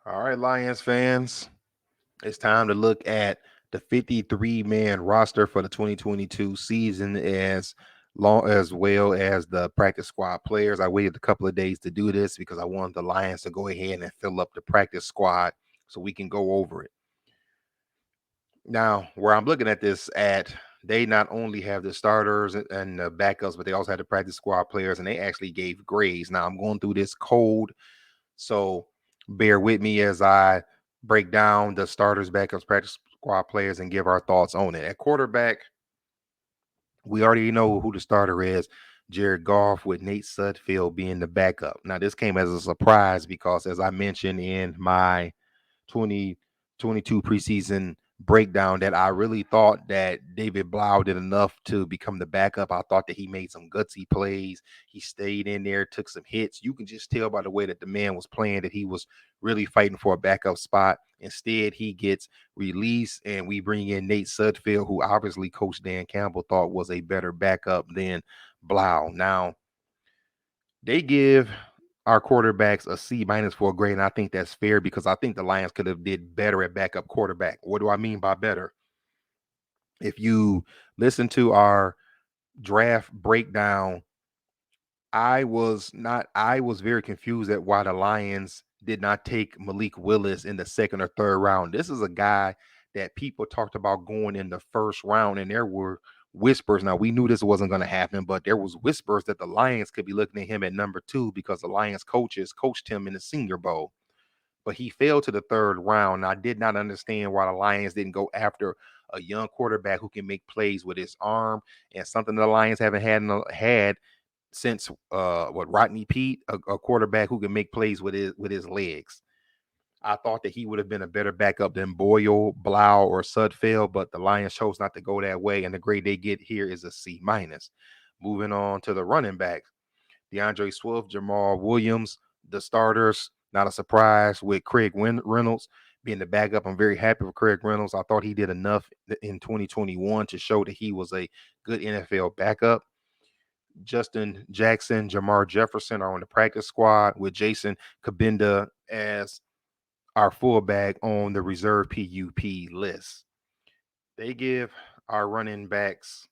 All right, Lions fans, it's time to look at the 53-man roster for the 2022 season as well as the practice squad players. I waited a couple of days to do this because I wanted the Lions to go ahead and fill up the practice squad so we can go over it. Now, where I'm looking at this at, they not only have the starters and the backups, but they also had the practice squad players, and they actually gave grades. Now, I'm going through this cold, so bear with me as I break down the starters, backups, practice squad players, and give our thoughts on it. At quarterback, we already know who the starter is. Jared Goff, with Nate Sutfield being the backup. Now, this came as a surprise because, as I mentioned in my 2022 preseason breakdown, that I really thought that David Blau did enough to become the backup. I thought that he made some gutsy plays. He stayed in there, took some hits. You can just tell by the way that the man was playing that he was really fighting for a backup spot. Instead, he gets released, and we bring in Nate Sudfeld, who obviously Coach Dan Campbell thought was a better backup than Blau. Now, they give our quarterbacks a C minus for a grade, and I think that's fair because I think the Lions could have did better at backup quarterback. What do I mean by better? If you listen to our draft breakdown, I was very confused at why the Lions did not take Malik Willis in the second or third round. This is a guy that people talked about going in the first round, and there were whispers. Now, we knew this wasn't going to happen, but there was whispers that the Lions could be looking at him at number 2 because the Lions coaches coached him in the Senior Bowl. But he fell to the third round. I did not understand why the Lions didn't go after a young quarterback who can make plays with his arm, and something the Lions haven't had since Rodney Pete, a quarterback who can make plays with his legs. I thought that he would have been a better backup than Boyle, Blau, or Sudfeld, but the Lions chose not to go that way, and the grade they get here is a C minus. Moving on to the running backs, Deandre Swift, Jamal Williams, the starters. Not a surprise with Craig Reynolds being the backup. I'm very happy with Craig Reynolds. I thought he did enough in 2021 to show that he was a good NFL backup. Justin Jackson, Jamar Jefferson are on the practice squad with Jason Kabinda as our fullback on the reserve PUP list. They give our running backs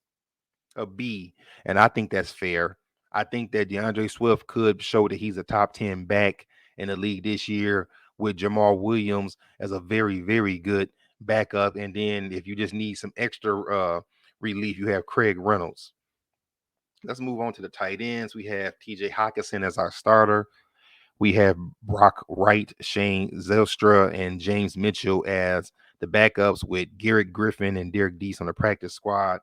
a B, and I think that's fair. I think that DeAndre Swift could show that he's a top 10 back in the league this year with Jamal Williams as a very, very good backup. And then if you just need some extra relief, you have Craig Reynolds. Let's move on to the tight ends. We have TJ Hawkinson as our starter. We have Brock Wright, Shane Zelstra, and James Mitchell as the backups with Garrett Griffin and Derek Deese on the practice squad.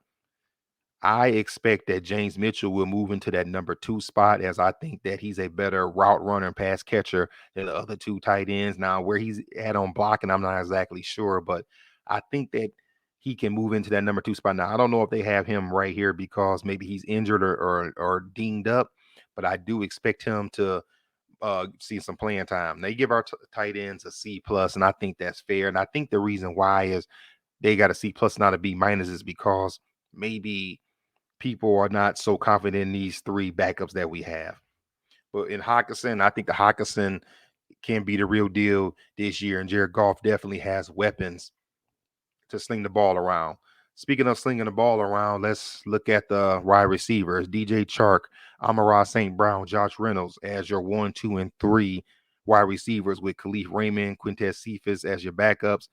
I expect that James Mitchell will move into that number 2 spot, as I think that he's a better route runner and pass catcher than the other 2 tight ends. Now, where he's at on blocking, I'm not exactly sure, but I think that he can move into that number 2 spot. Now, I don't know if they have him right here because maybe he's injured or dinged up, but I do expect him to see some playing time. They give our tight ends a C plus, and I think that's fair. And I think the reason why is they got a C plus, not a B minus, is because maybe people are not so confident in these 3 backups that we have. But in Hawkinson, I think the Hawkinson can be the real deal this year, and Jared Goff definitely has weapons to sling the ball around. Speaking of slinging the ball around, let's look at the wide receivers. DJ Chark, Amara St. Brown, Josh Reynolds as your 1, 2, and 3 wide receivers, with Khalif Raymond, Quintez Cephas as your backups.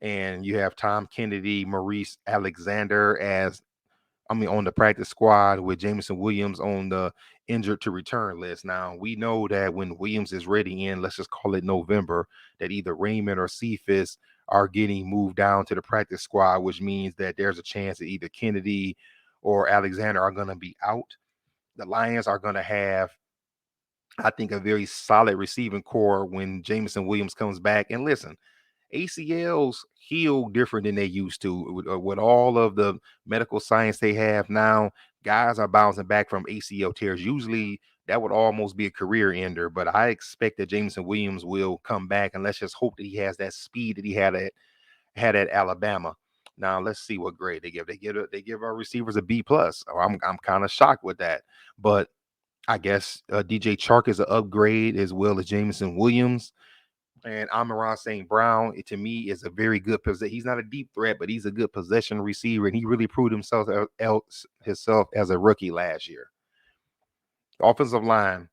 And you have Tom Kennedy, Maurice Alexander on the practice squad, with Jameson Williams on the injured to return list. Now, we know that when Williams is ready in, let's just call it November, that either Raymond or Cephas are getting moved down to the practice squad, which means that there's a chance that either Kennedy or Alexander are going to be out. The Lions are going to have, I think, a very solid receiving core when Jameson Williams comes back. And listen, ACLs heal different than they used to. With all of the medical science they have now, guys are bouncing back from ACL tears. Usually that would almost be a career ender, but I expect that Jameson Williams will come back, and let's just hope that he has that speed that he had at Alabama. Now let's see what grade they give. They give our receivers a B plus. I'm kind of shocked with that, but I guess DJ Chark is an upgrade as well as Jameson Williams. And Amon St. Brown, to me, is a very good possession. He's not a deep threat, but he's a good possession receiver, and he really proved himself as a rookie last year. Offensive line.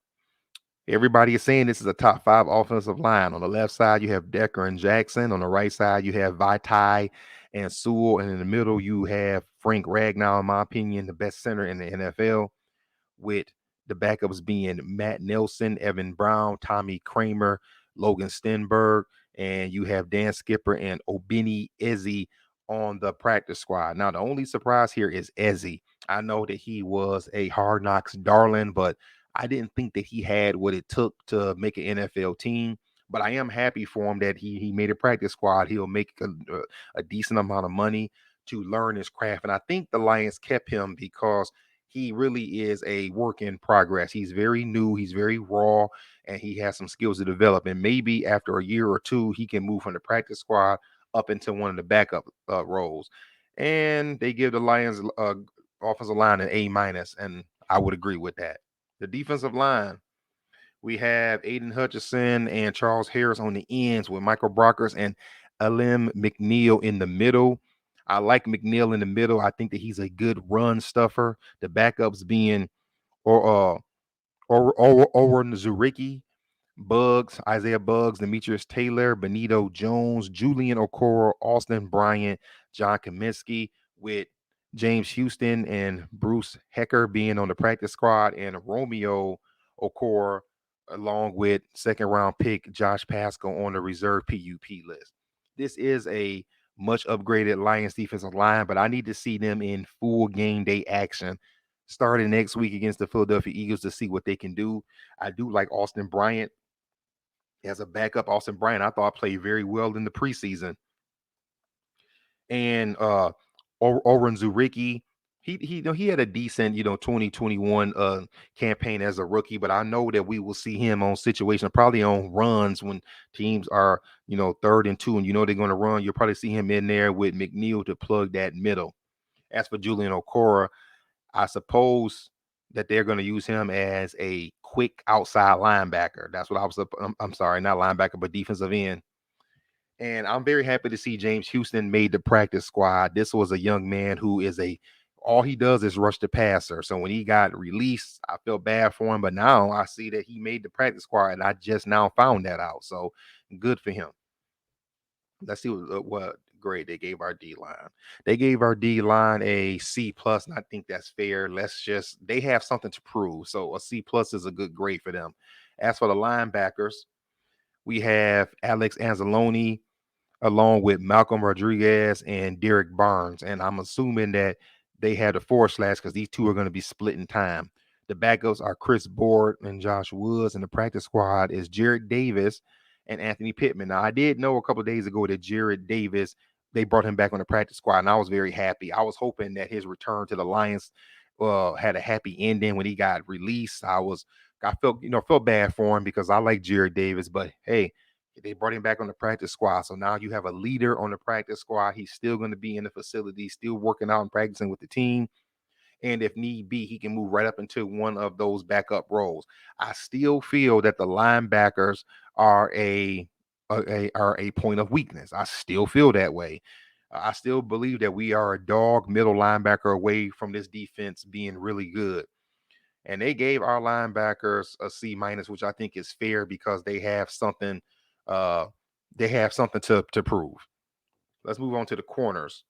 Everybody is saying this is a top 5 offensive line. On the left side, you have Decker and Jackson. On the right side, you have Vitae and Sewell. And in the middle, you have Frank Ragnow, in my opinion, the best center in the NFL, with the backups being Matt Nelson, Evan Brown, Tommy Kramer, Logan Stenberg, and you have Dan Skipper and Obini Ezzy on the practice squad. Now, the only surprise here is Ezzy. I know that he was a Hard Knocks darling, but I didn't think that he had what it took to make an NFL team. But I am happy for him that he made a practice squad. He'll make a decent amount of money to learn his craft. And I think the Lions kept him because he really is a work in progress. He's very new, he's very raw, and he has some skills to develop. And maybe after a year or two, he can move from the practice squad up into one of the backup roles. And they give the Lions offensive line an A minus, and I would agree with that. The defensive line, we have Aiden Hutchinson and Charles Harris on the ends with Michael Brockers and Alim McNeil in the middle. I like McNeil in the middle. I think that he's a good run stuffer. The backups being or Oren Zuricki, Bugs, Isaiah Bugs, Demetrius Taylor, Benito Jones, Julian Okoro, Austin Bryant, John Kaminsky, with James Houston and Bruce Hecker being on the practice squad, and Romeo Okoro along with second round pick Josh Pascal on the reserve PUP list. This is a much upgraded Lions defensive line, but I need to see them in full game day action starting next week against the Philadelphia Eagles to see what they can do. I do like Austin Bryant as a backup. Austin Bryant, I thought played very well in the preseason. And Oren Zuricki, he had a decent 2021 campaign as a rookie, but I know that we will see him on situation, probably on runs when teams are 3rd and 2, and they're going to run. You'll probably see him in there with McNeil to plug that middle. As for Julian Okora, I suppose that they're going to use him as a quick outside linebacker. That's what I was. I'm sorry, not linebacker, but defensive end. And I'm very happy to see James Houston made the practice squad. This was a young man who is all he does is rush the passer. So when he got released, I felt bad for him. But now I see that he made the practice squad, and I just now found that out. So good for him. Let's see what grade they gave our D line. They gave our D line a C plus, and I think that's fair. They have something to prove. So a C plus is a good grade for them. As for the linebackers, we have Alex Anzalone along with Malcolm Rodriguez and Derek Barnes. And I'm assuming that they had a forward slash because these two are going to be splitting time. The backups are Chris Board and Josh Woods, and the practice squad is Jared Davis and Anthony Pittman. Now, I did know a couple of days ago that Jared Davis, they brought him back on the practice squad, and I was very happy. I was hoping that his return to the Lions had a happy ending when he got released. I felt bad for him because I like Jared Davis, but hey, they brought him back on the practice squad. So now you have a leader on the practice squad. He's still going to be in the facility, still working out and practicing with the team. And if need be, he can move right up into one of those backup roles. I still feel that the linebackers are a point of weakness. I still feel that way. I still believe that we are a dog middle linebacker away from this defense being really good. And they gave our linebackers a C minus, which I think is fair because uh they have something to prove. Let's move on to the corners.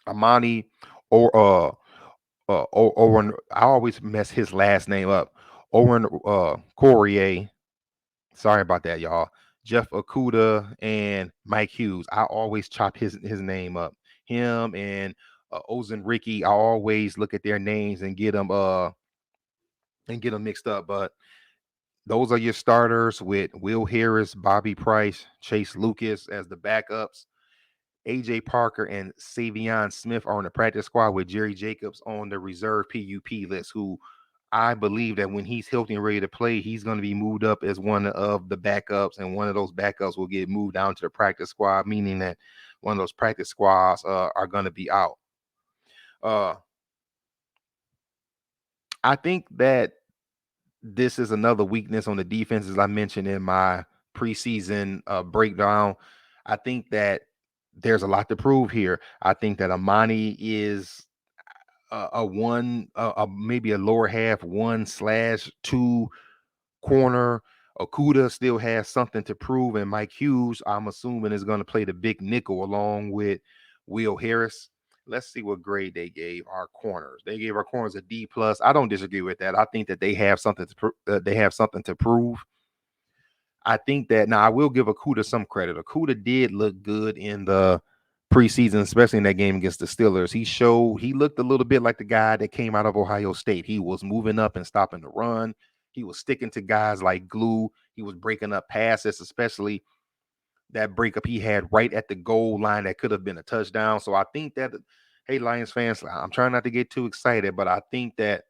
Amani or Owen, I always mess his last name up. Owen Courier. Sorry about that, y'all. Jeff Okuda and Mike Hughes. I always chop his name up. Him and Ozen Ricky. I always look at their names and get them mixed up. But those are your starters with Will Harris, Bobby Price, Chase Lucas as the backups. AJ Parker and Savion Smith are on the practice squad with Jerry Jacobs on the reserve PUP list, who I believe that when he's healthy and ready to play, he's going to be moved up as one of the backups, and one of those backups will get moved down to the practice squad, meaning that one of those practice squads are going to be out. Uh, I think that this is another weakness on the defense, as I mentioned in my preseason breakdown. I think that there's a lot to prove here. I think that Amani is a one, maybe a lower half 1/2 corner. Okuda still has something to prove, and Mike Hughes, I'm assuming, is going to play the big nickel along with Will Harris. Let's see what grade they gave our corners. They gave our corners a D plus. I don't disagree with that. I think that they have something to they have something to prove. I think that now I will give Okuda some credit. Okuda did look good in the preseason, especially in that game against the Steelers. He looked a little bit like the guy that came out of Ohio State. He was moving up and stopping the run. He was sticking to guys like glue. He was breaking up passes, especially that breakup he had right at the goal line that could have been a touchdown. So I think that, hey, Lions fans, I'm trying not to get too excited, but I think that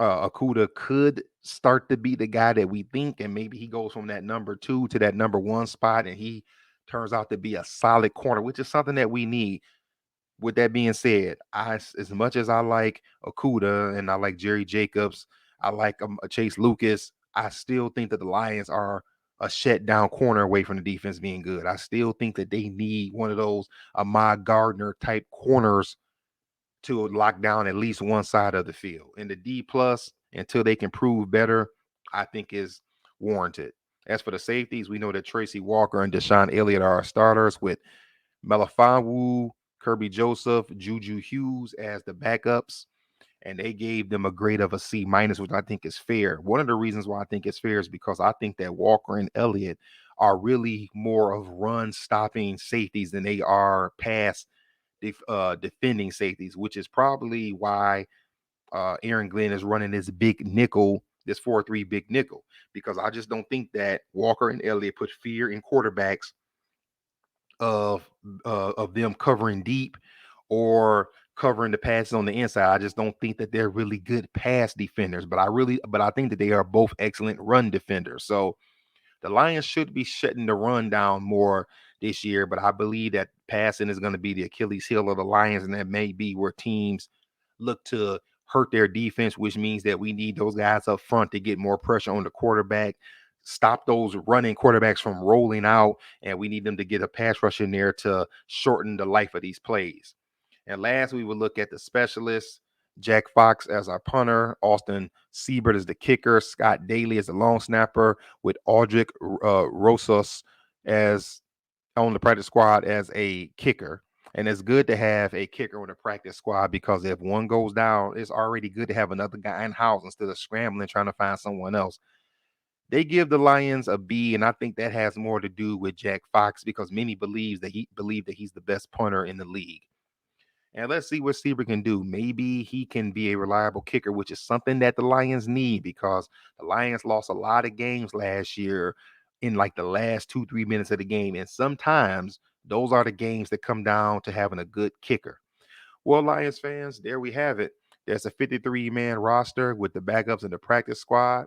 Okuda could start to be the guy that we think, and maybe he goes from that number 2 to that number 1 spot, and he turns out to be a solid corner, which is something that we need. With that being said, as much as I like Okuda and I like Jerry Jacobs, I like Chase Lucas, I still think that the Lions are a shut down corner away from the defense being good. I still think that they need one of those Ahmad Gardner type corners to lock down at least one side of the field. And the D plus, until they can prove better, I think is warranted. As for the safeties, we know that Tracy Walker and Deshaun Elliott are our starters, with Melifonwu, Kirby Joseph, Juju Hughes as the backups. And they gave them a grade of a C minus, which I think is fair. One of the reasons why I think it's fair is because I think that Walker and Elliott are really more of run stopping safeties than they are pass defending safeties, which is probably why Aaron Glenn is running this big nickel, this 4-3 big nickel, because I just don't think that Walker and Elliott put fear in quarterbacks of them covering deep or covering the passes on the inside. I just don't think that they're really good pass defenders, but I think that they are both excellent run defenders. So the Lions should be shutting the run down more this year, but I believe that passing is going to be the Achilles heel of the Lions, and that may be where teams look to hurt their defense, which means that we need those guys up front to get more pressure on the quarterback, stop those running quarterbacks from rolling out, and we need them to get a pass rush in there to shorten the life of these plays. And last, we will look at the specialists. Jack Fox as our punter, Austin Siebert as the kicker, Scott Daly as the long snapper, with Aldrich Rosas as on the practice squad as a kicker. And it's good to have a kicker on the practice squad, because if one goes down, it's already good to have another guy in house instead of scrambling trying to find someone else. They give the Lions a B, and I think that has more to do with Jack Fox, because many believe that he's the best punter in the league. And let's see what Seaver can do. Maybe he can be a reliable kicker, which is something that the Lions need, because the Lions lost a lot of games last year in like the last 2-3 minutes of the game. And sometimes those are the games that come down to having a good kicker. Well, Lions fans, there we have it. There's a 53-man roster with the backups and the practice squad.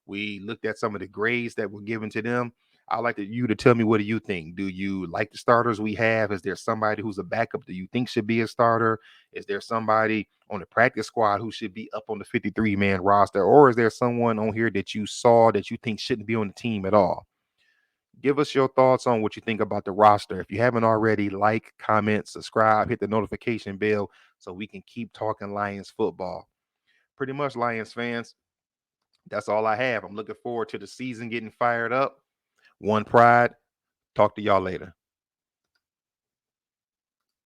We looked at some of the grades that were given to them. I'd like you to tell me, what do you think? Do you like the starters we have? Is there somebody who's a backup that you think should be a starter? Is there somebody on the practice squad who should be up on the 53-man roster? Or is there someone on here that you saw that you think shouldn't be on the team at all? Give us your thoughts on what you think about the roster. If you haven't already, like, comment, subscribe, hit the notification bell so we can keep talking Lions football. Pretty much, Lions fans, that's all I have. I'm looking forward to the season getting fired up. One Pride. Talk to y'all later.